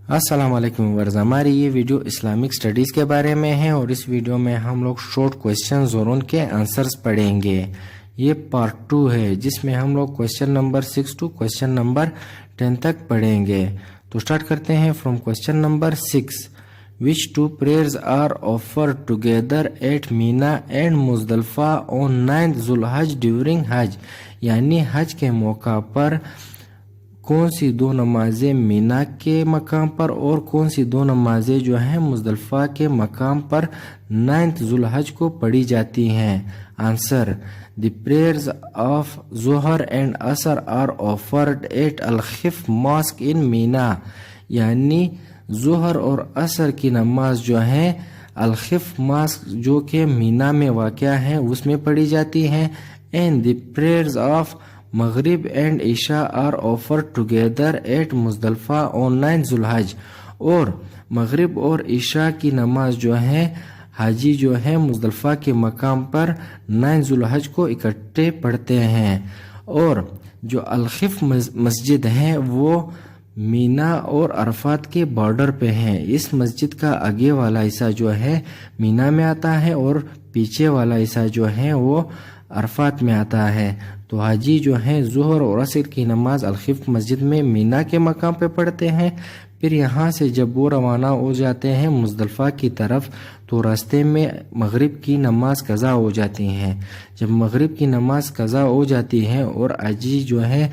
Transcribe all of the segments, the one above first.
अस्सलाम वालेकुम व्यूअर्स, हमारी ये वीडियो इस्लामिक स्टडीज़ के बारे में है और इस वीडियो में हम लोग शॉर्ट क्वेश्चंस और उनके आंसर्स पढ़ेंगे। ये पार्ट 2 है जिसमें हम लोग question number 6 to question number 10 तक पढ़ेंगे। तो स्टार्ट करते हैं from question number 6। Which two prayers are offered together at Mina and Muzdalifah on 9th ज़ुल्हज during हज, यानी हज के मौका पर कौन सी दो नमाजें मीना के मकाम पर और कौन सी दो नमाजें जो हैं मुज़दलिफ़ा के मकाम पर 9th ज़ुल्हज को पढ़ी जाती हैं। Answer: the prayers of Zuhr and Asr are offered at Al-Khaif mosque in Mina, यानी ज़ोहर और असर की नमाज जो है अल-खिफ मॉस्क जो कि मीना में वाक़या है उसमें पढ़ी जाती हैं। And the prayers of Maghrib and Isha are offer together at Muzdalifah on 9th Zulhijjah, और मगरिब और ईशा की नमाज जो है हाजी जो है मुज़दलिफ़ा के मकाम पर 9th ज़ुल्हज को इकट्ठे पढ़ते हैं। और जो अल-खिफ मस्जिद है वो मीना और अरफात के बॉर्डर पे है। इस मस्जिद का आगे वाला हिस्सा जो है मीना में आता है और पीछे वाला हिस्सा जो है वो अरफात में आता है। तो हाजी जो है ज़ोहर और असर की नमाज अल-खिफ मस्जिद में मीना के मकाम पे पढ़ते हैं। फिर यहाँ से जब वो रवाना हो जाते हैं मुज़दलिफ़ा की तरफ तो रास्ते में मगरिब की नमाज कज़ा हो जाती हैं। जब मगरिब की नमाज कज़ा हो जाती है और हाजी जो है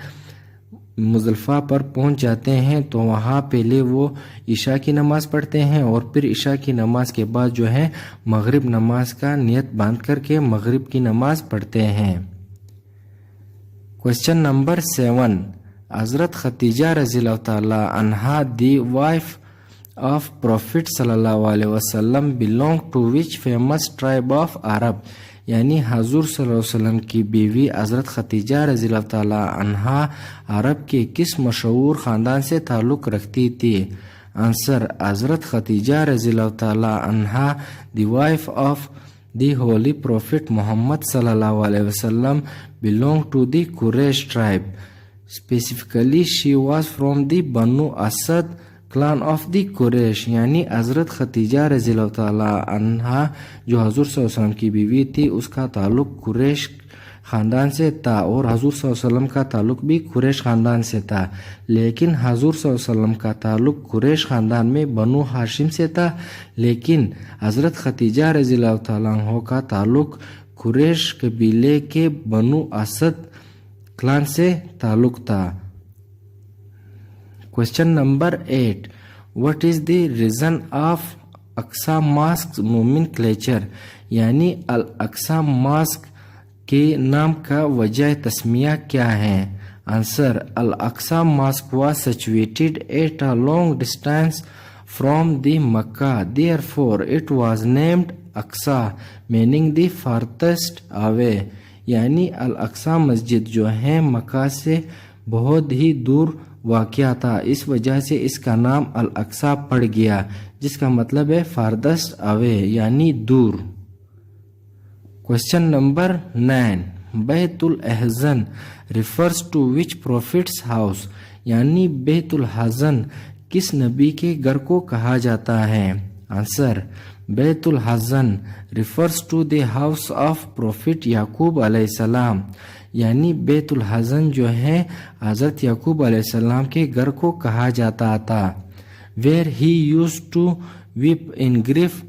मुज़दलिफ़ा पर पहुंच जाते हैं तो वहाँ पहले वो ईशा की नमाज़ पढ़ते हैं और फिर ईशा की नमाज के बाद जो है मगरिब नमाज का नियत बांध करके मगरिब की नमाज पढ़ते हैं। Question number 7। हज़रत खदीजा रज़ियल्लाहु ताला अन्हा दी वाइफ ऑफ प्रॉफिट सल्लल्लाहु अलैहि वसल्लम belong to which famous tribe of Arab, यानी हुज़ूर सल्लल्लाहु अलैहि वसल्लम की बीवी हज़रत खदीजा रज़ियल्लाहु ताला अन्हा अरब के किस मशहूर ख़ानदान से ताल्लुक़ रखती थी। आंसर: हज़रत खदीजा रज़ियल्लाहु ताला अन्हा the wife of the holy prophet Muhammad सल्लल्लाहु अलैहि वसल्लम belong to the Quraysh tribe, specifically she was from the Banu Asad clan of the Quraysh, यानी हज़रत खदीजा रज़ियल्लाहु ताला अन्हा जो हुज़ूर सल्लल्लाहु अलैहि वसल्लम की बीवी थी उसका ताल्लुक़ कुरैश ख़ानदान से था और हुज़ूर सल्लल्लाहु अलैहि वसल्लम का ताल्लुक़ भी कुरैश ख़ानदान से था। लेकिन हुज़ूर सल्लल्लाहु अलैहि वसल्लम का ताल्लुक़ कुरैश ख़ानदान में बनु हाशिम से था, लेकिन हज़रत खदीजा रज़ियल्लाहु ताला अन्हा का ताल्लुक़ कुरैश कबीले के बनु असद क्लान से ताल्लुक़ था। Question number 8। What is the reason of Aqsa mosque nomenclature, यानी अल अक्सा मॉस्क के नाम का वजह तस्मिया क्या है। Answer: Al Aqsa mosque was situated at a long distance from the Mecca, therefore it was named Aqsa meaning the farthest away, यानी Al Aqsa मस्जिद जो है मक्का से बहुत ही दूर वाक़या था, इस वजह से इसका नाम अल अक्सा पड़ गया जिसका मतलब है फारदस्ट अवे यानी दूर। Question number 9। Baitul Ahzan refers to which prophet's house, यानी बैतुल हज़न किस नबी के घर को कहा जाता है। Answer: Baitul Hazan refers to the house of prophet Yaqub अलैहिस्सलाम, यानी बैतुल हज़न जो है हज़रत याकूब अलैहिस्सलाम के घर को कहा जाता था। Where he used to weep in grief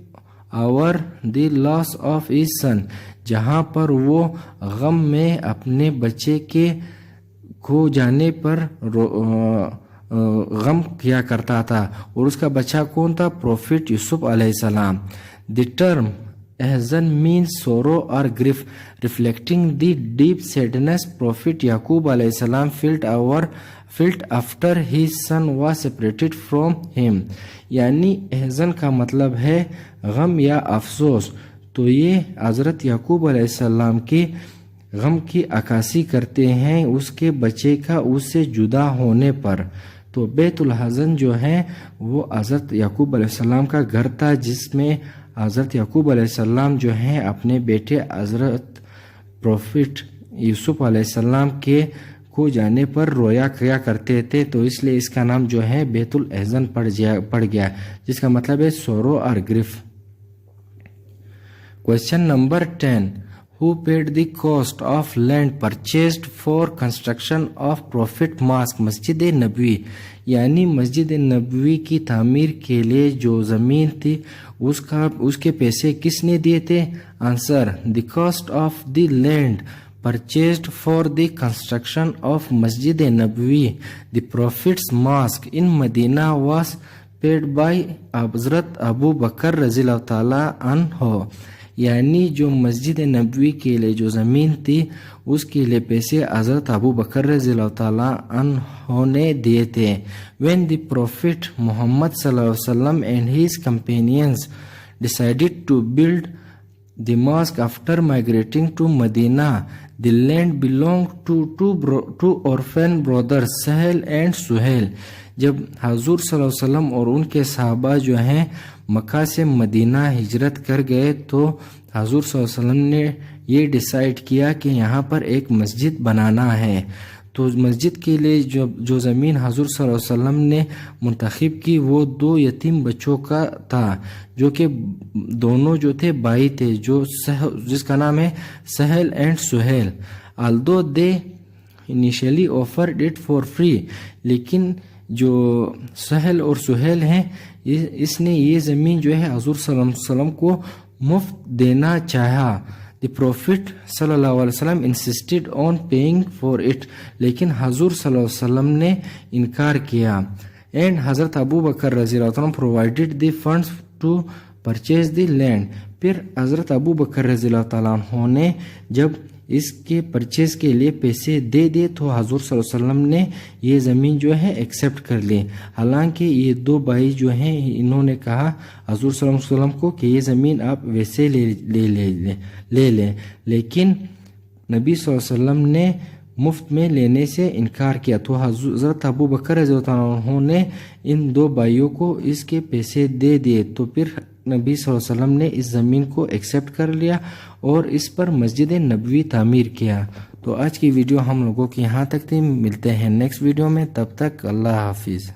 over the loss of his son, जहाँ पर वो गम में अपने बच्चे के खो जाने पर गम किया करता था, और उसका बच्चा कौन था? प्रॉफिट यूसुफ अलैहिस्सलाम। द टर्म अहज़न मीन्स सोरो और grief, reflecting the deep sadness prophet Yaqub अलैहिस्सलाम felt after his son was separated from him, यानी अहज़न का मतलब है गम या अफसोस। तो ये हज़रत याकूब अलैहिस्सलाम के गम की अक्कासी करते हैं उसके बच्चे का उससे जुदा होने पर। तो बैतुल हज़न जो है वो हज़रत याकूब अलैहिस्सलाम का घर था जिसमें हज़रत याकूब अलैहिस्सलाम जो हैं अपने बेटे हज़रत प्रॉफिट यूसुफ अलैहिस्सलाम के کو جانے پر رویا کیا کرتے تھے، تو اس لیے اس کا نام جو ہے بیت الاحزان پڑ گیا، جس کا مطلب ہے سورو اور grief. Question number 10. Who paid the cost of land purchased for construction of Prophet Mosque? Masjid Nabawi یعنی مسجد نبوی کی تعمیر کے لیے جو زمین تھی اس کے پیسے کس نے دیے تھے؟ Answer: The cost of the land purchased for the construction of Masjid Nabawi, the Prophet's Mosque in Medina, was paid by حضرت ابو بکر رضی اللہ تعالی عنہ۔ یعنی جو مسجد نبوی کے لیے جو زمین تھی اس کے لیے پیسے حضرت ابو بکر رضی اللہ تعالی عنہ نے دیے تھے۔ When the Prophet Muhammad صلی اللہ علیہ وسلم and his companions decided to build the mosque after migrating to Medina, the land belonged to two orphan brothers, Sahel and Suhail. جب حضور صلی اللہ علیہ وسلم اور ان کے صحابہ جو ہیں مکہ سے مدینہ ہجرت کر گئے تو حضور صلی اللہ علیہ وسلم نے یہ ڈیسائیڈ کیا کہ یہاں پر ایک مسجد بنانا ہے۔ تو مسجد کے لیے جو زمین حضور صلی اللہ علیہ وسلم نے منتخب کی وہ 2 یتیم بچوں کا تھا، جو کہ دونوں جو تھے بھائی تھے، جس کا نام ہے سہل and Sohail. although they initially offered it for free، لیکن جو سہل اور سہیل ہیں اس نے یہ زمین جو ہے حضور صلی اللہ علیہ وسلم کو مفت دینا چاہا۔ The Prophet صلی اللہ علیہ وسلم insisted on paying for it، لیکن حضور صلی اللہ علیہ وسلم نے انکار کیا۔ And حضرت ابو بکر رضی اللہ عنہ provided the funds to purchase the land۔ پھر حضرت ابو بکر رضی اللہ تعالیٰ عنہ نے جب اس کے پرچیز کے لیے پیسے دے دیے تو حضور صلی اللہ علیہ وسلم نے یہ زمین جو ہے ایکسیپٹ کر لی۔ حالانکہ یہ 2 بھائی جو ہیں انہوں نے کہا حضور صلی اللہ علیہ وسلم کو کہ یہ زمین آپ ویسے لے لیں، لیکن نبی صلی اللہ علیہ وسلم نے مفت میں لینے سے انکار کیا، تو حضرت ابو بکر رضی اللہ عنہ نے ان 2 بھائیوں کو اس کے پیسے دے دیے، تو پھر نبی صلی اللہ علیہ وسلم نے اس زمین کو ایکسیپٹ کر لیا اور اس پر مسجد نبوی تعمیر کیا۔ تو آج کی ویڈیو ہم لوگوں کی یہاں تک تھی، ملتے ہیں نیکسٹ ویڈیو میں، تب تک اللہ حافظ۔